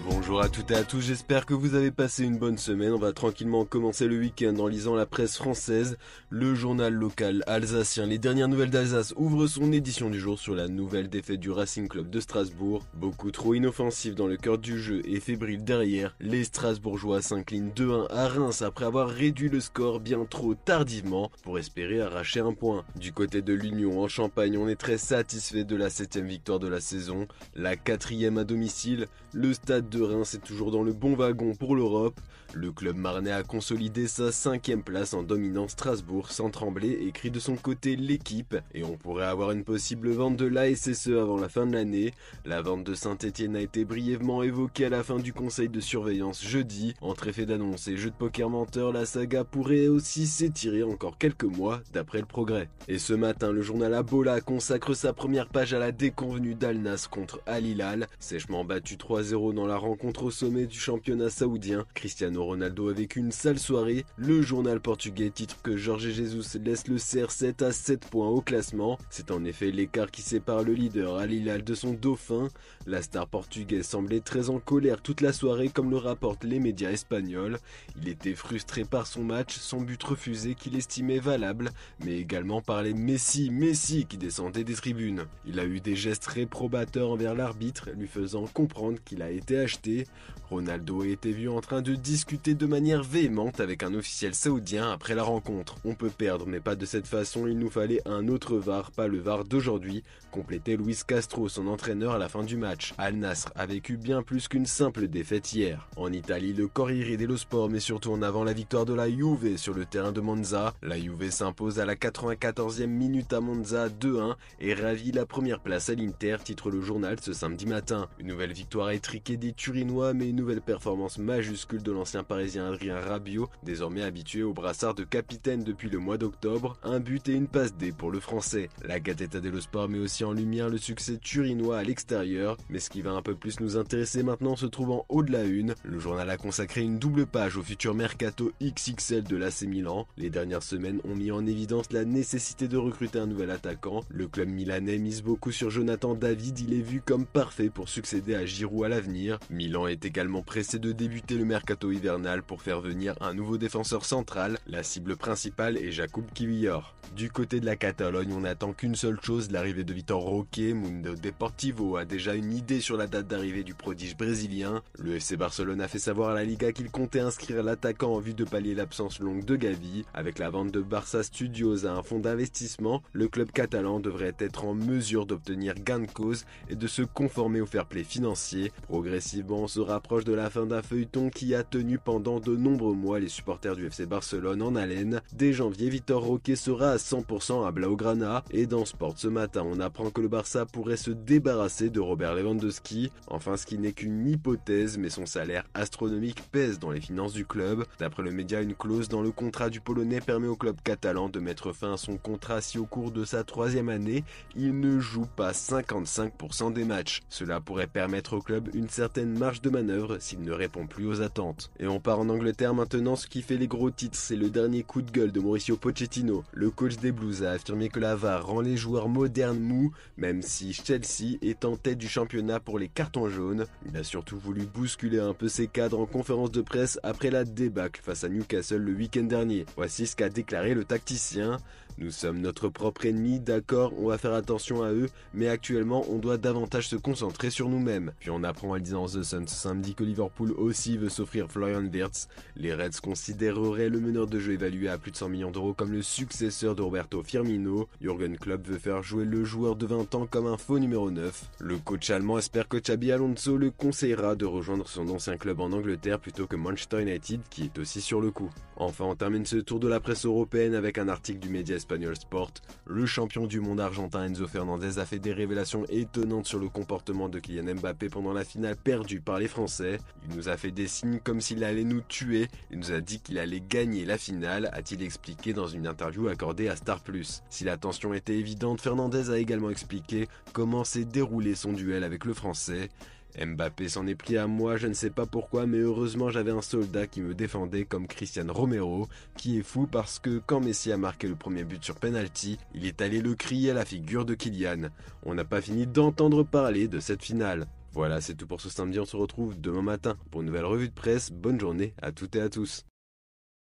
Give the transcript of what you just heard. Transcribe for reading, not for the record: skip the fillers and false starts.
Bonjour à toutes et à tous, j'espère que vous avez passé une bonne semaine. On va tranquillement commencer le week-end en lisant la presse française. Le journal local alsacien Les Dernières Nouvelles d'Alsace ouvre son édition du jour sur la nouvelle défaite du Racing Club de Strasbourg. Beaucoup trop inoffensif dans le cœur du jeu et fébrile derrière, les Strasbourgeois s'inclinent 2-1 à Reims après avoir réduit le score bien trop tardivement pour espérer arracher un point. Du côté de l'Union en Champagne, on est très satisfait de la 7e victoire de la saison, la 4e à domicile. Le stade de Reims est toujours dans le bon wagon pour l'Europe. Le club marnais a consolidé sa 5e place en dominant Strasbourg sans trembler, écrit de son côté l'équipe. Et on pourrait avoir une possible vente de l'ASSE avant la fin de l'année. La vente de Saint-Etienne a été brièvement évoquée à la fin du conseil de surveillance jeudi. Entre effet d'annonce et jeu de poker menteur, la saga pourrait aussi s'étirer encore quelques mois d'après le Progrès. Et ce matin, le journal Abola consacre sa première page à la déconvenue d'Al-Nassr contre Al Hilal. Sèchement battu 3-0 dans la rencontre au sommet du championnat saoudien, Cristiano Ronaldo a vécu une sale soirée. Le journal portugais titre que Jorge Jesus laisse le CR7 à 7 points au classement. C'est en effet l'écart qui sépare le leader Al Hilal de son dauphin. La star portugaise semblait très en colère toute la soirée comme le rapportent les médias espagnols. Il était frustré par son match, son but refusé qu'il estimait valable, mais également par les Messi qui descendaient des tribunes. Il a eu des gestes réprobateurs envers l'arbitre, lui faisant comprendre qu'il a été acheté. Ronaldo a été vu en train de discuter de manière véhémente avec un officiel saoudien après la rencontre. On peut perdre, mais pas de cette façon, il nous fallait un autre VAR, pas le VAR d'aujourd'hui, complétait Luis Castro, son entraîneur à la fin du match. Al-Nassr a vécu bien plus qu'une simple défaite hier. En Italie, le Corriere dello Sport met surtout en avant la victoire de la Juve sur le terrain de Monza. La Juve s'impose à la 94e minute à Monza 2-1 et ravit la première place à l'Inter, titre le journal ce samedi matin. Une nouvelle victoire étriquée des Turinois, mais une nouvelle performance majuscule de l'ancien parisien Adrien Rabiot, désormais habitué au brassard de capitaine depuis le mois d'octobre. Un but et une passe D pour le français. La Gazzetta dello Sport met aussi en lumière le succès turinois à l'extérieur, mais ce qui va un peu plus nous intéresser maintenant se trouve en haut de la une. Le journal a consacré une double page au futur mercato XXL de l'AC Milan. Les dernières semaines ont mis en évidence la nécessité de recruter un nouvel attaquant. Le club milanais mise beaucoup sur Jonathan David, il est vu comme parfait pour succéder à Giroud à l'avenir. Milan est également pressé de débuter le mercato hivernal pour faire venir un nouveau défenseur central. La cible principale est Jakub Kiwior. Du côté de la Catalogne, on n'attend qu'une seule chose, l'arrivée de Vitor Roque. Mundo Deportivo a déjà une idée sur la date d'arrivée du prodige brésilien. Le FC Barcelone a fait savoir à la Liga qu'il comptait inscrire l'attaquant en vue de pallier l'absence longue de Gavi. Avec la vente de Barça Studios à un fonds d'investissement, le club catalan devrait être en mesure d'obtenir gain de cause et de se conformer au fair play financier. Progressivement, on se rapproche de la fin d'un feuilleton qui a tenu pendant de nombreux mois les supporters du FC Barcelone en haleine. Dès janvier, Vitor Roque sera à 100% à Blaugrana. Et dans Sport ce matin, on apprend que le Barça pourrait se débarrasser de Robert Lewandowski. Enfin, ce qui n'est qu'une hypothèse, mais son salaire astronomique pèse dans les finances du club. D'après le média, une clause dans le contrat du Polonais permet au club catalan de mettre fin à son contrat si au cours de sa 3e année, il ne joue pas 55% des matchs. Cela pourrait permettre au club une certaine marge de manœuvre s'il ne répond plus aux attentes. Et on part en Angleterre maintenant, ce qui fait les gros titres, c'est le dernier coup de gueule de Mauricio Pochettino. Le coach des Blues a affirmé que la VAR rend les joueurs modernes mous, même si Chelsea est en tête du championnat pour les cartons jaunes. Il a surtout voulu bousculer un peu ses cadres en conférence de presse après la débâcle face à Newcastle le week-end dernier. Voici ce qu'a déclaré le tacticien. Nous sommes notre propre ennemi, d'accord, on va faire attention à eux, mais actuellement on doit davantage se concentrer sur nous-mêmes. Puis on apprend en lisant The Sun ce samedi que Liverpool aussi veut s'offrir Florian Wirtz. Les Reds considéreraient le meneur de jeu évalué à plus de 100 millions d'euros comme le successeur de Roberto Firmino. Jürgen Klopp veut faire jouer le joueur de 20 ans comme un faux numéro 9. Le coach allemand espère que Xabi Alonso le conseillera de rejoindre son ancien club en Angleterre plutôt que Manchester United qui est aussi sur le coup. Enfin, on termine ce tour de la presse européenne avec un article du média espagnol Sport. Le champion du monde argentin Enzo Fernandez a fait des révélations étonnantes sur le comportement de Kylian Mbappé pendant la finale perdue par les Français. Il nous a fait des signes comme s'il allait nous tuer. Il nous a dit qu'il allait gagner la finale, a-t-il expliqué dans une interview accordée à Star+. Si la tension était évidente, Fernandez a également expliqué comment s'est déroulé son duel avec le Français. Mbappé s'en est pris à moi, je ne sais pas pourquoi, mais heureusement j'avais un soldat qui me défendait comme Cristian Romero, qui est fou parce que quand Messi a marqué le premier but sur penalty, il est allé le crier à la figure de Kylian. On n'a pas fini d'entendre parler de cette finale. Voilà, c'est tout pour ce samedi, on se retrouve demain matin pour une nouvelle revue de presse. Bonne journée à toutes et à tous.